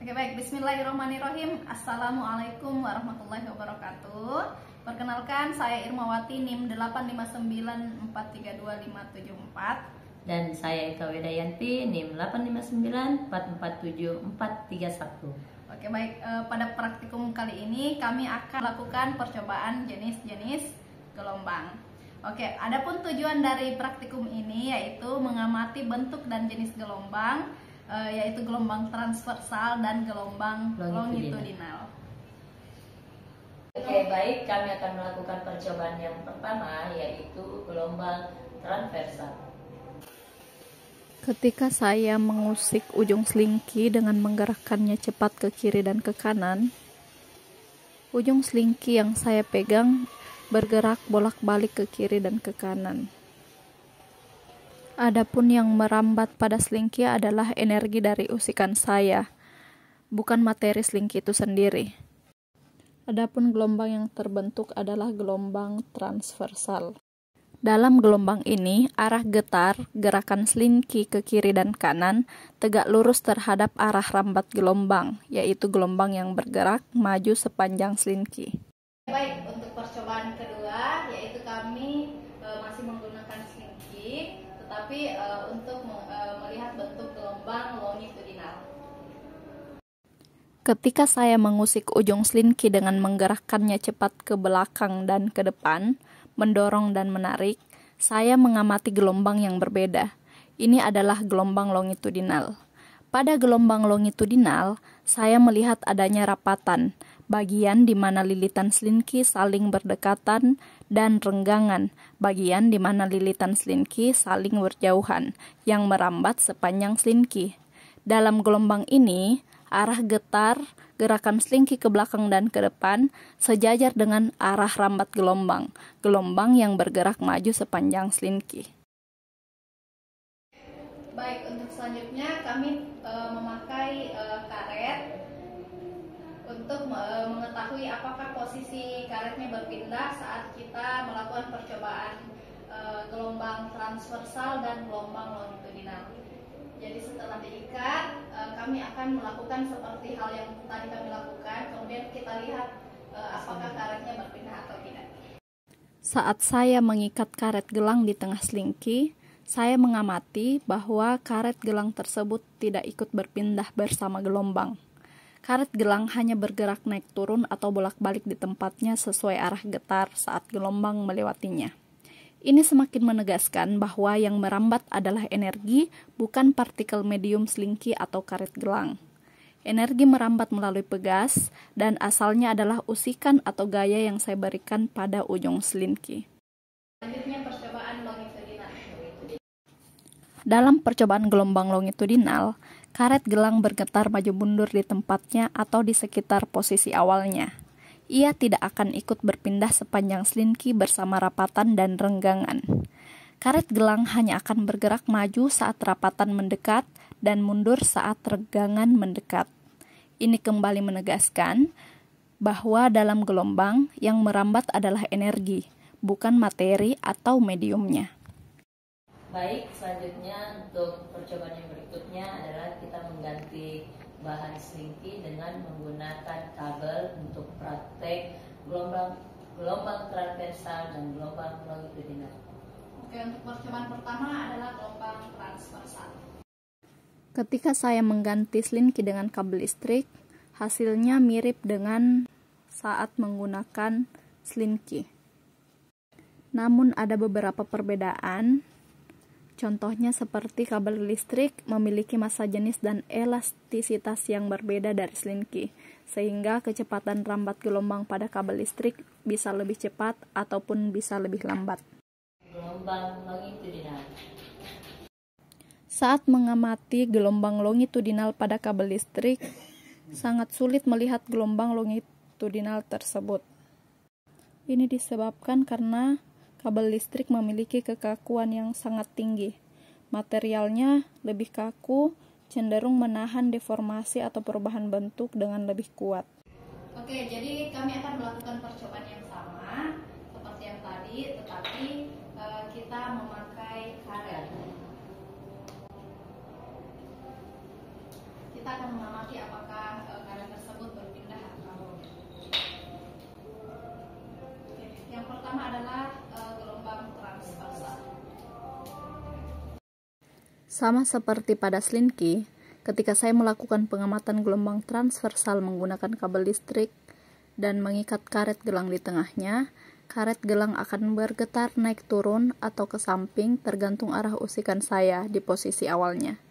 Oke baik, bismillahirrahmanirrahim. Assalamualaikum warahmatullahi wabarakatuh. Perkenalkan, saya Irmawati NIM 859432574. Dan saya Eka Wedayanti NIM 859447431. Oke baik, pada praktikum kali ini kami akan lakukan percobaan jenis-jenis gelombang. Oke, adapun tujuan dari praktikum ini yaitu mengamati bentuk dan jenis gelombang, yaitu gelombang transversal dan gelombang longitudinal. Oke, baik, kami akan melakukan percobaan yang pertama yaitu gelombang transversal. Ketika saya mengusik ujung selingki dengan menggerakkannya cepat ke kiri dan ke kanan, ujung selingki yang saya pegang bergerak bolak-balik ke kiri dan ke kanan. Adapun yang merambat pada selingki adalah energi dari usikan saya, bukan materi selingki itu sendiri. Adapun gelombang yang terbentuk adalah gelombang transversal. Dalam gelombang ini, arah getar gerakan selingki ke kiri dan kanan tegak lurus terhadap arah rambat gelombang, yaitu gelombang yang bergerak maju sepanjang selingki. Baik, untuk percobaan kedua, yaitu kami masih menggunakan selingki, tetapi untuk melihat bentuk gelombang longitudinal. Ketika saya mengusik ujung selingki dengan menggerakkannya cepat ke belakang dan ke depan, mendorong dan menarik, saya mengamati gelombang yang berbeda. Ini adalah gelombang longitudinal. Pada gelombang longitudinal, saya melihat adanya rapatan, bagian di mana lilitan selingki saling berdekatan, dan renggangan, bagian di mana lilitan selingki saling berjauhan, yang merambat sepanjang selingki. Dalam gelombang ini, arah getar gerakan selingki ke belakang dan ke depan sejajar dengan arah rambat gelombang, gelombang yang bergerak maju sepanjang selingki. Baik, untuk selanjutnya kami memakai karet untuk mengetahui apakah posisi karetnya berpindah saat kita melakukan percobaan gelombang transversal dan gelombang longitudinal. Jadi setelah diikat, kami akan melakukan seperti hal yang tadi kami lakukan, kemudian kita lihat apakah karetnya berpindah atau tidak. Saat saya mengikat karet gelang di tengah selingki, saya mengamati bahwa karet gelang tersebut tidak ikut berpindah bersama gelombang. Karet gelang hanya bergerak naik turun atau bolak-balik di tempatnya sesuai arah getar saat gelombang melewatinya. Ini semakin menegaskan bahwa yang merambat adalah energi, bukan partikel medium selingki atau karet gelang. Energi merambat melalui pegas, dan asalnya adalah usikan atau gaya yang saya berikan pada ujung selingki. Selanjutnya percobaan longitudinal. Dalam percobaan gelombang longitudinal, karet gelang bergetar maju mundur di tempatnya atau di sekitar posisi awalnya. Ia tidak akan ikut berpindah sepanjang selingki bersama rapatan dan renggangan. Karet gelang hanya akan bergerak maju saat rapatan mendekat dan mundur saat renggangan mendekat. Ini kembali menegaskan bahwa dalam gelombang yang merambat adalah energi, bukan materi atau mediumnya. Baik, selanjutnya untuk percobaan yang berikutnya adalah kita mengganti bahan selingki dengan menggunakan kabel untuk praktek gelombang transversal dan gelombang longitudinal. Oke, untuk percobaan pertama adalah gelombang transversal. Ketika saya mengganti selingki dengan kabel listrik, hasilnya mirip dengan saat menggunakan selingki. Namun ada beberapa perbedaan. Contohnya seperti kabel listrik memiliki massa jenis dan elastisitas yang berbeda dari selingki, sehingga kecepatan rambat gelombang pada kabel listrik bisa lebih cepat ataupun bisa lebih lambat. Gelombang longitudinal. Saat mengamati gelombang longitudinal pada kabel listrik, sangat sulit melihat gelombang longitudinal tersebut. Ini disebabkan karena kabel listrik memiliki kekakuan yang sangat tinggi. Materialnya lebih kaku, cenderung menahan deformasi atau perubahan bentuk dengan lebih kuat. Oke, jadi kami akan melakukan percobaan yang sama seperti yang tadi, tetapi kita memakai karet. Kita kita akan mengamati apakah karet tersebut berpindah atau. Oke, yang pertama adalah gelombang transversal. Sama seperti pada slinky, ketika saya melakukan pengamatan gelombang transversal menggunakan kabel listrik dan mengikat karet gelang di tengahnya, karet gelang akan bergetar naik turun atau ke samping tergantung arah usikan saya di posisi awalnya.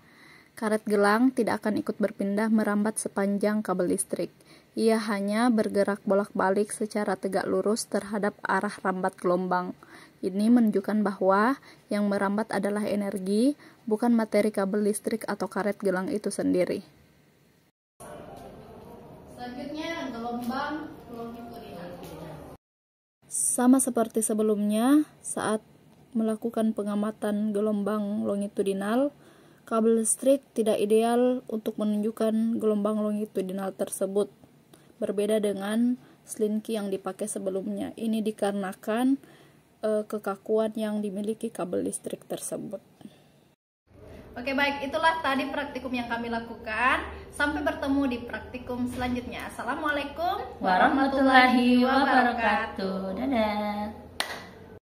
Karet gelang tidak akan ikut berpindah merambat sepanjang kabel listrik. Ia hanya bergerak bolak-balik secara tegak lurus terhadap arah rambat gelombang. Ini menunjukkan bahwa yang merambat adalah energi, bukan materi kabel listrik atau karet gelang itu sendiri. Selanjutnya gelombang longitudinal. Sama seperti sebelumnya, saat melakukan pengamatan gelombang longitudinal, kabel listrik tidak ideal untuk menunjukkan gelombang longitudinal tersebut. Berbeda dengan slinky yang dipakai sebelumnya. Ini dikarenakan kekakuan yang dimiliki kabel listrik tersebut. Oke, baik, itulah tadi praktikum yang kami lakukan. Sampai bertemu di praktikum selanjutnya. Assalamualaikum warahmatullahi wabarakatuh. Dadah.